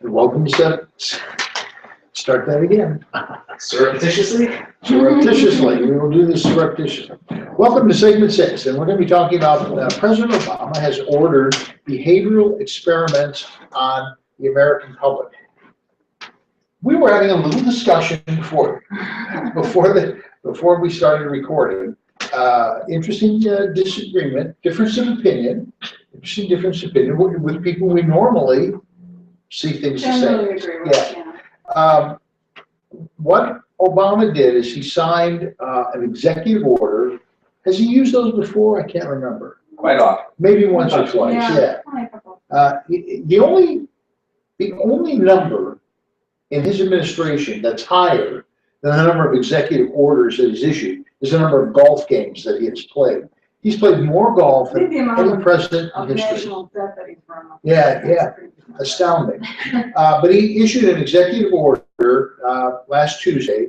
Welcome to start that again. Surreptitiously? Surreptitiously. We will do this surreptitiously. Welcome to segment 6, and we're going to be talking about President Obama has ordered behavioral experiments on the American public. We were having a little discussion before we started recording. Interesting disagreement, difference of opinion, with people we normally see things the same. Agree with, yeah. What Obama did is he signed an executive order. Has he used those before? I can't remember. Quite often. Maybe once or twice. Yeah. The only number in his administration that's higher than the number of executive orders that he's issued is the number of golf games that he has played. He's played more golf than any president in history. Yeah. Astounding. But he issued an executive order last Tuesday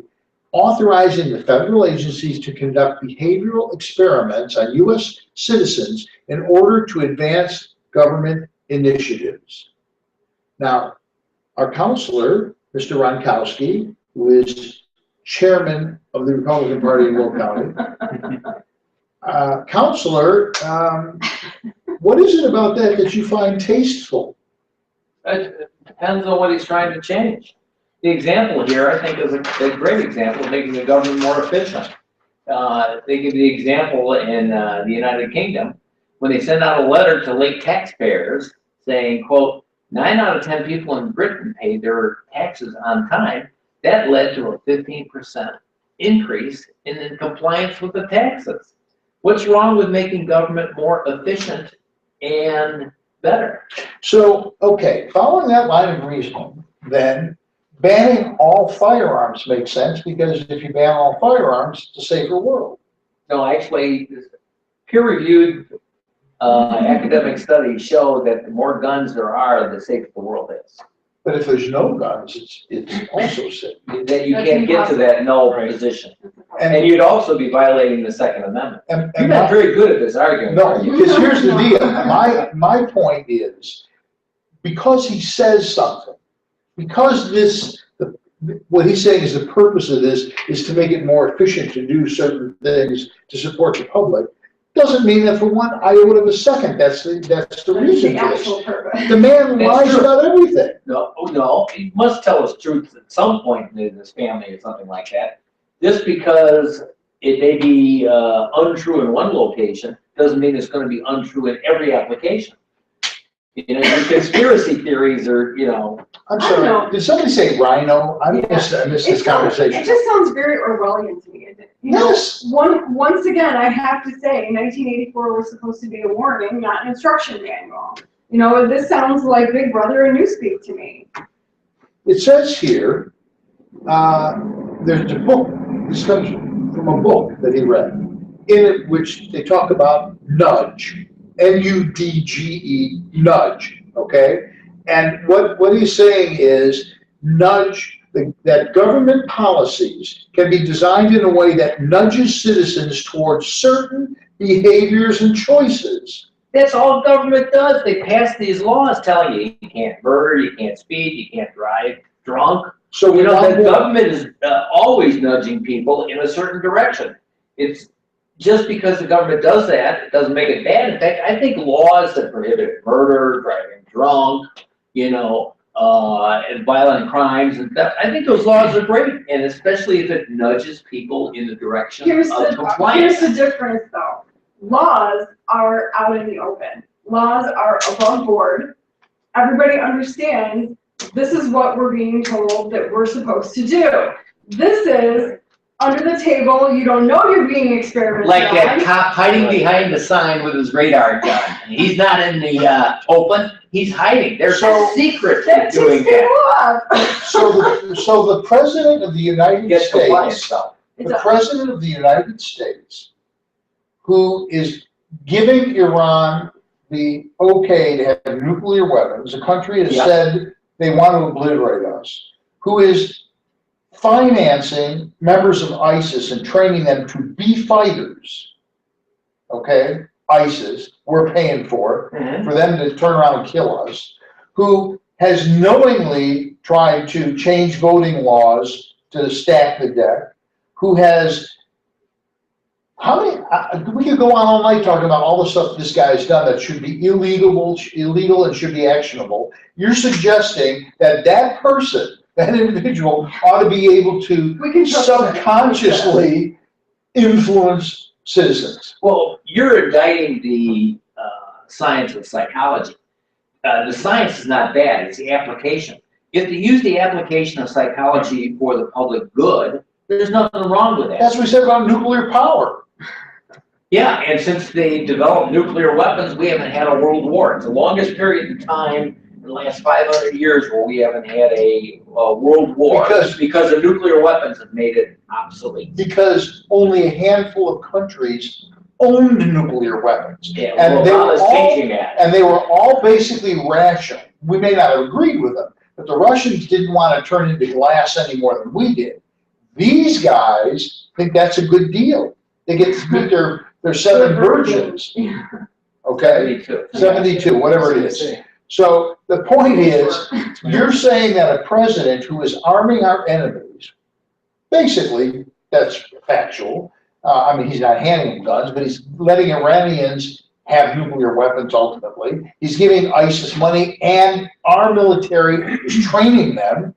authorizing the federal agencies to conduct behavioral experiments on U.S. citizens in order to advance government initiatives. Now, our counselor, Mr. Ronkowski, who is chairman of the Republican Party in Will County, counselor, what is it about that you find tasteful? It depends on what he's trying to change. The example here, I think, is a great example of making the government more efficient. They give the example in the United Kingdom when they send out a letter to late taxpayers saying, quote, 9 out of 10 people in Britain paid their taxes on time. That led to a 15% increase in compliance with the taxes. What's wrong with making government more efficient and better? So, okay, following that line of reasoning, then banning all firearms makes sense, because if you ban all firearms, it's a safer world. No, actually, peer-reviewed academic studies show that the more guns there are, the safer the world is. But if there's no guns, it's also safe. That you can't get to that null position. And you'd also be violating the Second Amendment. You're not very good at this argument. No, because here's the deal. My point is, because he says something, because what he's saying is the purpose of this is to make it more efficient to do certain things to support the public, doesn't mean that for one iota of a second that's the reason for this. The man lies about everything. No, he must tell us truth at some point in his family or something like that. Just because it may be untrue in one location doesn't mean it's going to be untrue in every application. You know, your conspiracy theories are, you know. I'm sorry. Did somebody say rhino? I missed this conversation. It just sounds very Orwellian to me. Yes. Once again, I have to say, 1984 was supposed to be a warning, not an instruction manual. You know, this sounds like Big Brother and Newspeak to me. It says here, there's a book. This comes from a book that he read, in it which they talk about nudge. N-U-D-G-E, nudge, okay? And what he's saying is nudge, that government policies can be designed in a way that nudges citizens towards certain behaviors and choices. That's all government does. They pass these laws telling you you can't murder, you can't speed, you can't drive drunk. So you know, the government is always nudging people in a certain direction. It's just because the government does that, it doesn't make it bad. In fact, I think laws that prohibit murder, driving drunk, you know, and violent crimes, and that, I think those laws are great, and especially if it nudges people in the direction of compliance. Here's the difference, though. Laws are out in the open. Laws are above board. Everybody understands this is what we're being told that we're supposed to do. This is under the table, you don't know you're being experimented on. Like that cop hiding behind the sign with his radar gun. He's not in the open, he's hiding. There's no secret to doing that. So the President of the United States, the President of the United States, who is giving Iran the okay to have nuclear weapons, a country has said they want to obliterate us, who is financing members of ISIS and training them to be fighters, okay? ISIS, we're paying for them to turn around and kill us, who has knowingly tried to change voting laws to stack the deck, who has, how many, we could go on all night talking about all the stuff this guy's done that should be illegal and should be actionable. You're suggesting that that person, that individual, ought to be able to subconsciously influence citizens. Well, you're indicting the science of psychology. The science is not bad, it's the application. If they use the application of psychology for the public good, there's nothing wrong with that. That's what we said about nuclear power. Yeah, and since they developed nuclear weapons, we haven't had a world war. It's the longest period of time in the last 500 years where we haven't had a world war because the nuclear weapons have made it obsolete. Because only a handful of countries owned nuclear weapons. Yeah, and they were all basically rational. We may not have agreed with them, but the Russians didn't want to turn into glass any more than we did. These guys think that's a good deal. They get to meet their 7 virgins. Okay? 72, whatever it is. So the point is, you're saying that a president who is arming our enemies, basically, that's factual. I mean, he's not handing them guns, but he's letting Iranians have nuclear weapons ultimately. He's giving ISIS money, and our military is training them,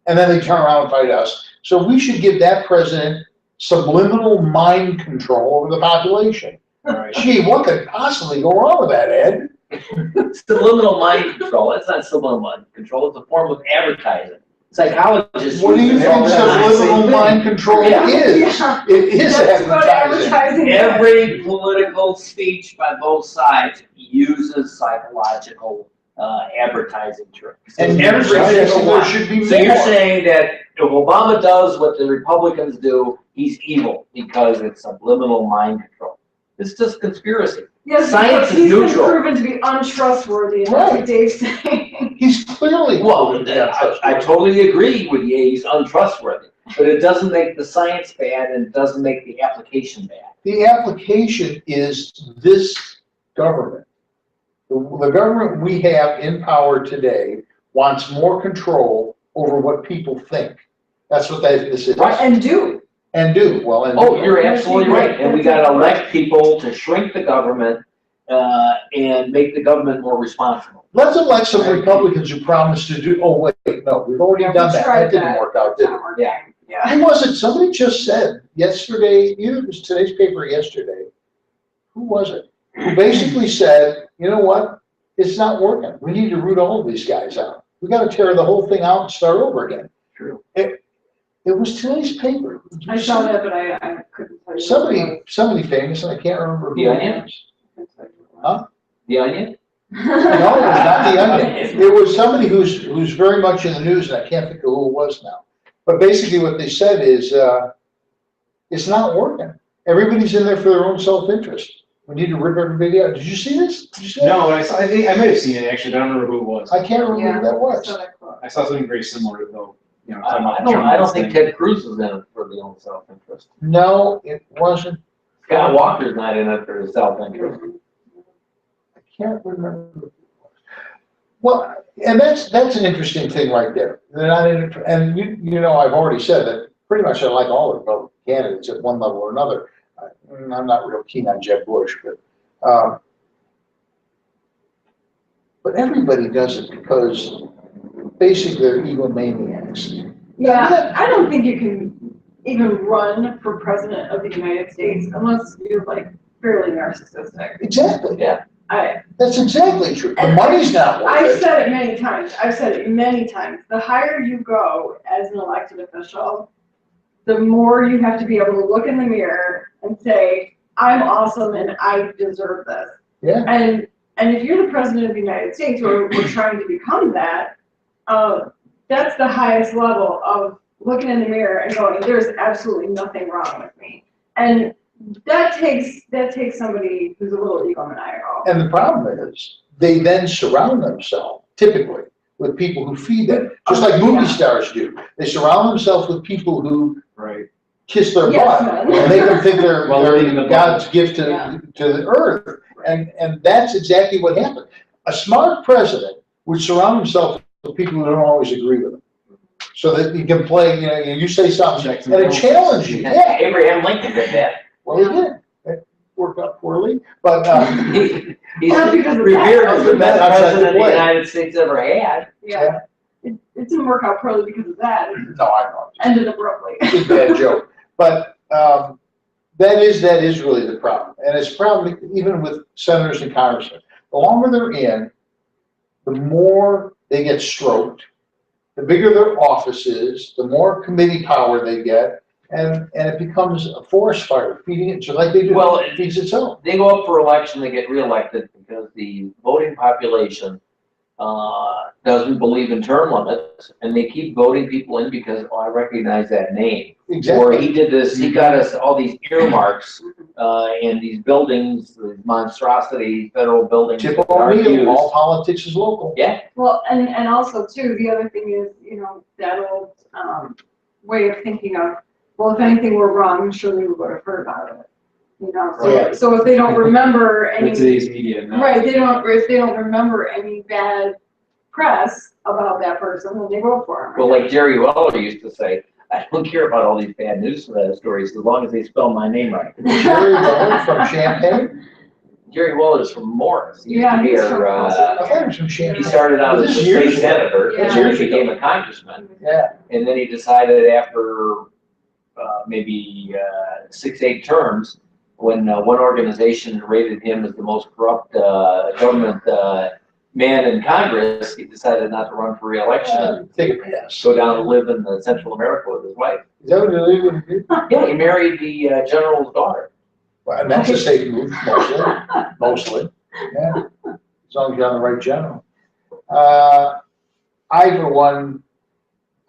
and then they turn around and fight us. So we should give that president subliminal mind control over the population. Right. Gee, what could possibly go wrong with that, Ed? Subliminal mind control. It's not subliminal mind control. It's a form of advertising. Psychologists. What do you think subliminal mind control is? Yeah. It is advertising. Every political speech by both sides uses psychological advertising tricks. And every single one. should be So you're saying that if Obama does what the Republicans do, he's evil because it's subliminal mind control. It's just conspiracy. Yes, Science is he's been neutral. proven to be untrustworthy, and that's what Dave's saying. He's clearly. Well, I totally agree with you. He's untrustworthy, but it doesn't make the science bad, and it doesn't make the application bad. The application is this government. The government we have in power today wants more control over what people think. That's what this is. Right, and do. And do, well, and. Oh, you're absolutely right. And we gotta elect people to shrink the government, and make the government more responsible. Let's elect some Republicans who promise to do, oh, wait, no, we've already done that. That didn't work out, did it? Yeah. Who was it? Somebody just said yesterday, either it was today's paper or yesterday. Who was it? Who basically said, you know what? It's not working. We need to root all of these guys out. We gotta tear the whole thing out and start over again. True. It was today's paper. I saw that, but I couldn't tell you. Somebody famous, and I can't remember who The it Onion? was. Huh? The Onion? No, it was not the Onion. It was somebody who's very much in the news, and I can't think of who it was now. But basically what they said is, it's not working. Everybody's in there for their own self-interest. We need to rip everybody out. Did you see this? Did you see No, I think I might have seen it actually, but I don't remember who it was. I can't remember who that was. I saw something very similar to though. You know, I don't think Ted Cruz is in it for the own self-interest. No, it wasn't. Scott Walker's not in it for his self-interest. I can't remember who it was. Well, and that's an interesting thing right there. They're not in it, and you know, I've already said that pretty much I like all the Republican candidates at one level or another. I'm not real keen on Jeb Bush, but everybody does it because basically they're egomaniacs. Yeah, I don't think you can even run for president of the United States unless you're like fairly narcissistic. Exactly. Yeah. That's exactly true. The money's not worth it. I've said it many times. I've said it many times. The higher you go as an elected official, the more you have to be able to look in the mirror and say, I'm awesome and I deserve this. Yeah. And if you're the president of the United States, or we're trying to become that, that's the highest level of looking in the mirror and going, there's absolutely nothing wrong with me. And that takes somebody who's a little egomaniacal. And the problem is, they then surround themselves, typically, with people who feed them, just like movie stars do. They surround themselves with people who kiss their butt and make them think they're God's gift to the earth. And that's exactly what happened. A smart president would surround himself with people who don't always agree with them. So that you can play, you say something and it challenges you. Yeah, Abraham Lincoln did that. well, he did. It worked out poorly, but, He's Not because of revered that. as the best Outside the president the play. United States ever had. Yeah. It didn't work out poorly because of that. It no, I know. ended abruptly. It's a bad joke. But, that is really the problem. And it's a problem even with senators and congressmen. The longer they're in, the more they get stroked, the bigger their office is, the more committee power they get, and it becomes a forest fire, feeding it just like they do. Well, It feeds itself. They go up for election, they get reelected because the voting population doesn't believe in term limits, and they keep voting people in because, oh, I recognize that name. Or Exactly. he did this, he got us all these earmarks in these buildings, the monstrosity federal buildings. that Typical aren't deal, used. all politics is local. Yeah, Well, and also too, the other thing is, that old, way of thinking of, well, if anything were wrong, surely we would have heard about it. Right. So if they don't remember In any, today's media, no. right, if they don't remember any bad press about that person, then they vote for him. well, like Jerry Weller used to say, I don't care about all these bad news stories as long as they spell my name right. Jerry Weller from Champaign? Jerry Weller is from Morris. He used Yeah, to be he's our, from I thought he was from he Champaign. started out as a This is state years ago. senator, Yeah. and then he became a congressman. Yeah, And then he decided after maybe 6-8 terms, when one organization rated him as the most corrupt government man in Congress, he decided not to run for re-election. take a pass. Go down and live in Central America with his wife. Is that what you did? Yeah, he married the general's daughter. Well, and that's a safe move, mostly, yeah, as long as you're on the right general. I, for one,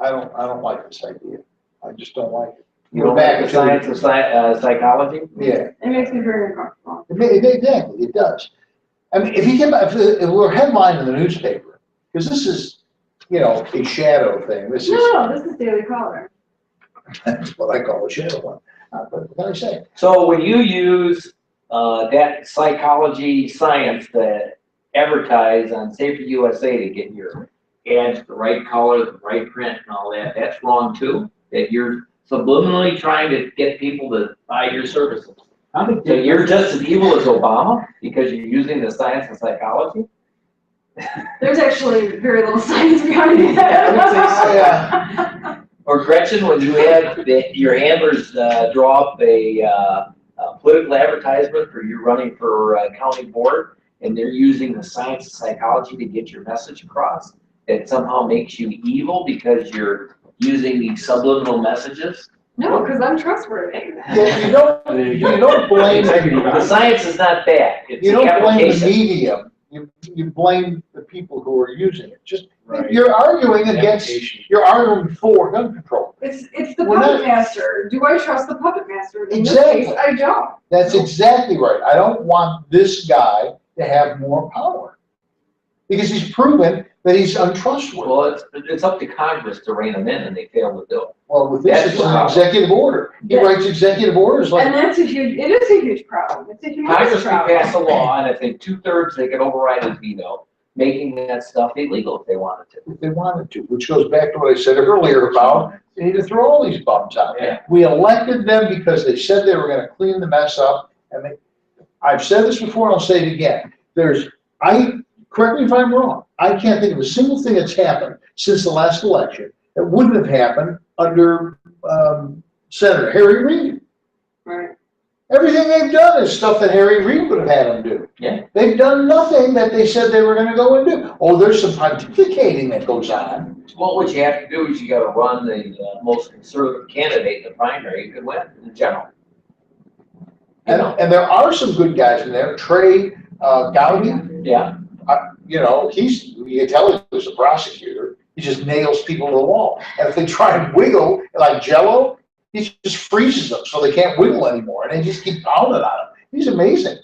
I don't like this idea. I just don't like it. You know, Back the to- science of psychology. Yeah, It makes me very uncomfortable. exactly, it does. I mean, if it were a headline in the newspaper, because this is, a shadow thing, this is. No, this is Daily Caller. That's what I call a shadow one. But what can I say? So when you use that psychology science to advertise on Safer USA to get your ads, the right color, the right print and all that, that's wrong too? That you're subliminally trying to get people to buy your services. So you're just as evil as Obama because you're using the science of psychology? There's actually very little science behind it. Yeah. Or Gretchen, when you had your handlers draw up a political advertisement for you running for county board, and they're using the science of psychology to get your message across, that somehow makes you evil because you're using these subliminal messages? No, because I'm trustworthy. Yeah, you don't blame, The science is not bad, it's you the don't blame the application. medium, you blame the people who are using it. Just, Right. you're arguing against, Application. you're arguing for gun control. It's the We're puppet not- master. Do I trust the puppet master? In Exactly. this case, I don't. That's exactly right. I don't want this guy to have more power. Because he's proven that he's untrustworthy. Well, it's up to Congress to rein them in, and they fail to do it. Well, with this, That's it's the an problem. executive order. He Yeah. writes executive orders like, And it is a huge problem. It's a humongous Congress can problem. pass a law, and if they 2/3, they can override his veto, making that stuff illegal if they wanted to. if they wanted to, which goes back to what I said earlier about, they need to throw all these bums out. Yeah. We elected them because they said they were gonna clean the mess up, and I've said this before, and I'll say it again. Correct me if I'm wrong, I can't think of a single thing that's happened since the last election that wouldn't have happened under, Senator Harry Reid. Right. Everything they've done is stuff that Harry Reid would have had them do. Yeah. They've done nothing that they said they were gonna go and do. Oh, there's some pontificating that goes on. Well, what you have to do is you gotta run the most conservative candidate in the primary, you can win in general. You know, And there are some good guys in there. Trey, Gowdy, yeah, you can tell he was a prosecutor. He just nails people to the wall. And if they try and wiggle like Jello, he just freezes them so they can't wiggle anymore. And they just keep pounding on him. He's amazing.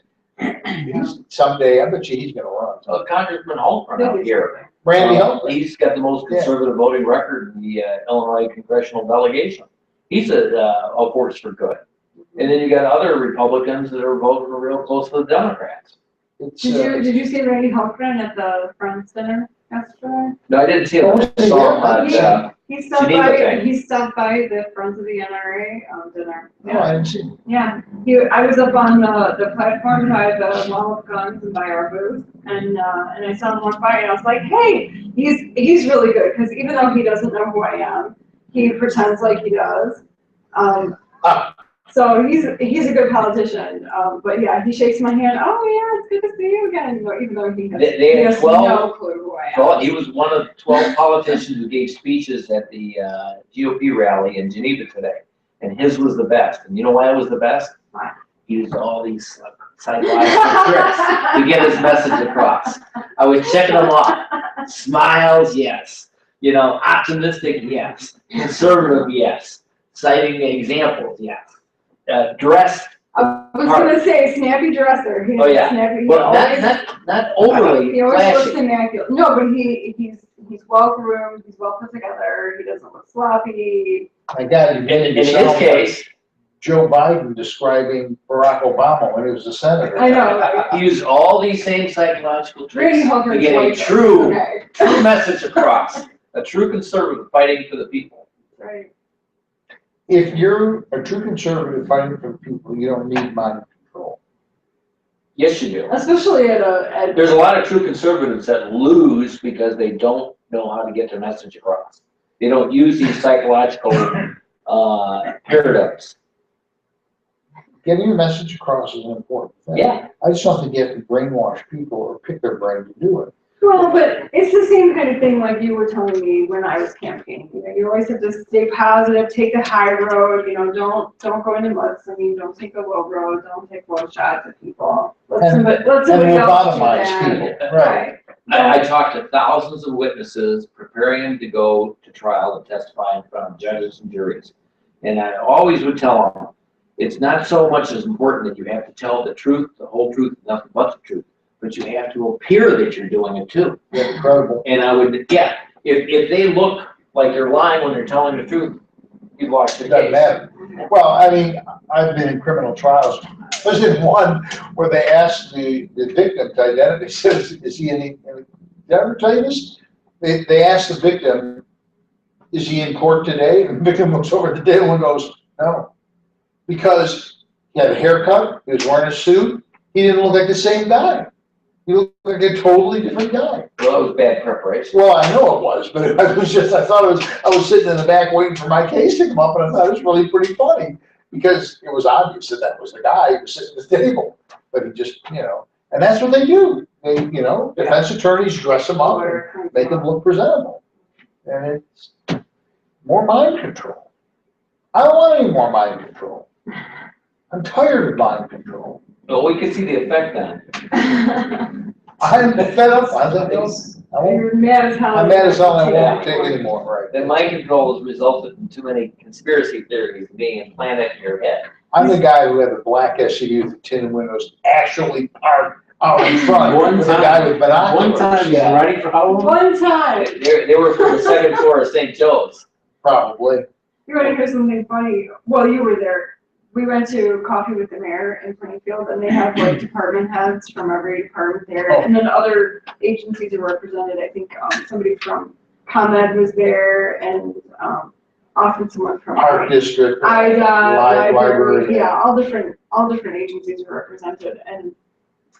Someday, I bet you he's gonna run. so Congressman Holcomb out here. Randy Humphrey. He's got the most conservative voting record in the Illinois congressional delegation. He's a force for good. And then you got other Republicans that are voting real close to the Democrats. It's, Did you see Randy Halpern at the Front Center? yesterday. No, I didn't see Oh, it. I saw him on, He stopped Geneva by, thing. he stopped by the Friends of the NRA, dinner. No, I didn't see it. Yeah, I was up on the platform by the wall of guns and by our booth, and I saw him walk by, and I was like, hey, he's really good, because even though he doesn't know who I am, he pretends like he does. So he's a good politician, but yeah, he shakes my hand, oh yeah, it's good to see you again, even though he has had 12 no clue who I am. Well, he was one of 12 politicians who gave speeches at the GOP rally in Geneva today, and his was the best. And you know why it was the best? Why? He used all these psychological tricks to get his message across. I was checking them off. Smiles, yes. You know, optimistic, yes. Conservative, yes. Citing examples, yes. Dressed. I was gonna say snappy dresser. He's Oh, yeah. Snappy. Well, not overly He always looks flashy. immaculate. No, but he's well groomed. He's well put together. He doesn't look sloppy. My God, you made In it his sound like case, Joe Biden describing Barack Obama when he was a senator. I know. he used all these same psychological Randy tricks to Hooker's get a like true okay. message across. A true conservative fighting for the people. Right. If you're a true conservative fighting for the people, you don't need mind control. Yes, you do. Especially at There's a lot of true conservatives that lose because they don't know how to get their message across. They don't use these psychological paradigms. Getting your message across is an important thing. Yeah. I just don't think you have to brainwash people or pick their brain to do it. well, but it's the same kind of thing like you were telling me when I was campaigning. You know, you always have to stay positive, take the high road. You know, don't go into mudslinging, don't take the low road, don't take low shots at people. Let somebody else do lobotomize that. people, right. I talked to thousands of witnesses preparing them to go to trial and testify in front of judges and juries. And I always would tell them, it's not so much as important that you have to tell the truth, the whole truth, nothing but the truth, but you have to appear that you're doing it too. Yeah, incredible. And I would, yeah, if they look like they're lying when they're telling the truth, you watch the It doesn't case. matter. Well, I mean, I've been in criminal trials. I was in one where they asked the victim to identify. They said, is he any, did I ever tell you this? They asked the victim, is he in court today? And the victim looks over at the table and goes, no. Because he had a haircut, he was wearing a suit, he didn't look like the same guy. He looked like a totally different guy. Well, that was bad preparation. Well, I know it was, but it was just, I was sitting in the back waiting for my case to come up, and I thought it was really pretty funny, because it was obvious that that was the guy who was sitting at the table, but he just, you know, and that's what they do. They, you know, defense attorneys dress them up and make them look presentable. And it's more mind control. I don't want any more mind control. I'm tired of mind control. Well, we can see the effect then. I'm fed up. I won't. You're mad as hell. I'm mad as hell, and I won't take it anymore, right? Then mind control has resulted in too many conspiracy theories being implanted in your head. I'm the guy who had the black SUV with the tinted windows actually parked out in front. One with the time. guy with binoculars. One time, he's Yeah, ready for how long? One time. They were from the second floor of St. Joe's. probably. You want to hear something funny? Well, you were there. We went to Coffee with the Mayor in Plainfield, and they have like department heads from every department there, Oh. and then other agencies are represented. I think somebody from ComEd was there, and often someone from Art district. IDA, library. yeah, all different agencies were represented, and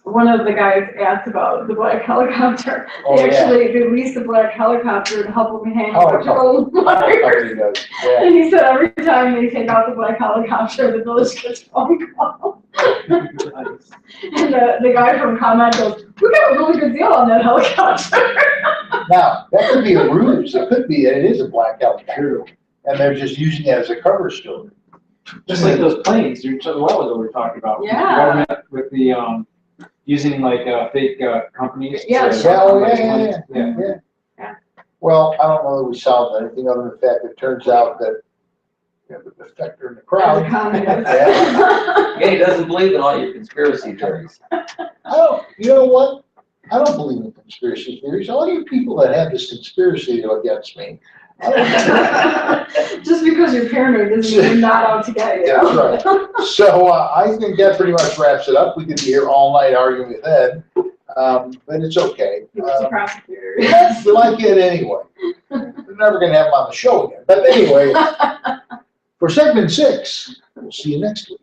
one of the guys asked about the black helicopter. Oh, They yeah. actually leased a black helicopter to help them hang Oh, electrical no. wires. Company does, yeah. And he said every time they take out the black helicopter, the village gets a phone call. And the guy from ComEd goes, we got a really good deal on that helicopter. Now, that could be a ruse. It could be, it is a black helicopter, and they're just using it as a cover story. Just like those planes, you're talking about what we were talking about. Yeah. Government with the, using like, fake, companies. Yeah, to- Yeah, oh, yeah. Yeah. Well, I don't know that we solved anything other than the fact that it turns out that, you know, the defector in the crowd. Yeah, he doesn't believe in all your conspiracy theories. You know what? I don't believe in conspiracy theories. All you people that have this conspiracy against me, I don't Just because you're paranoid doesn't mean you're not out to get you. That's right. So I think that pretty much wraps it up. We could be here all night arguing with Ed, but it's okay. He was a prosecutor. serious. We like it anyway. We're never gonna have him on the show again. But anyway, for segment 6, we'll see you next week.